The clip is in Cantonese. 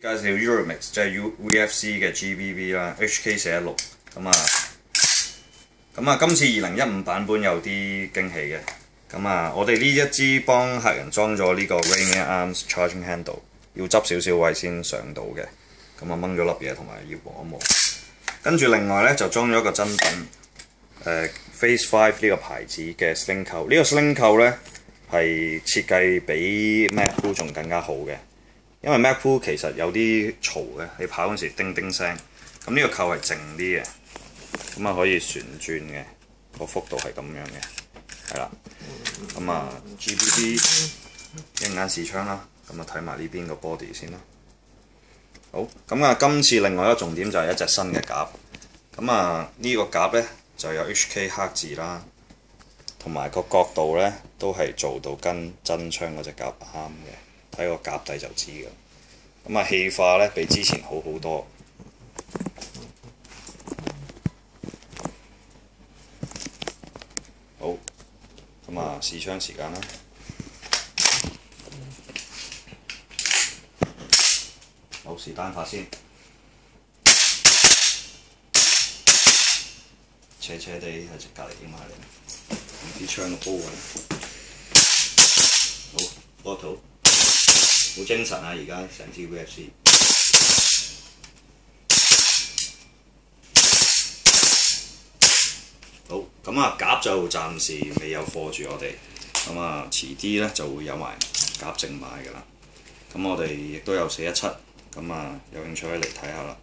介紹 Euromix 即係 VFC 嘅 GBB 啦，HK46咁啊，今次2015版本有啲驚喜嘅。咁啊，我哋呢一支幫客人裝咗呢個 Rainier Arms Charging Handle， 要執少少位先上到嘅。咁啊，掹咗粒嘢同埋要磨一磨。跟住另外咧就裝咗一個真品Phase 5呢個牌子嘅 Sling 扣。呢個 Sling 扣咧係設計比 MacBook 仲更加好嘅。因為 MacBook 其實有啲嘈嘅，你跑嗰陣時叮叮聲。咁呢個扣係靜啲嘅，咁啊可以旋轉嘅，個幅度係咁樣嘅，係啦。咁啊 GBB 一陣間試槍啦，咁啊睇埋呢邊個 body 先啦。好，咁啊今次另外一個重點就係一隻新嘅夾。咁啊呢個夾咧就有 HK 黑字啦，同埋個角度咧都係做到跟真槍嗰隻夾啱嘅。睇個夾底就知㗎。咁啊氣化咧比之前好好多。好，咁啊試槍時間啦。好，試單發先。斜斜地喺隻隔離影埋嚟，啲槍都高嘅。好，波圖。好精神啊！而家成支 VFC。好，咁啊夾就暫時未有貨住我哋，咁啊遲啲咧就會有埋夾正賣㗎啦。咁我哋亦都有417，咁啊有興趣可以嚟睇下啦。